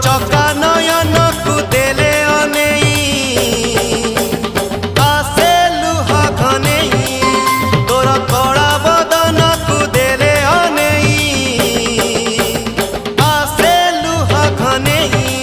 चका नयन को देले अनेई आसे लुहा घनेई तोर कड़ा बदन को देले अनेई आसे लुहा घनेई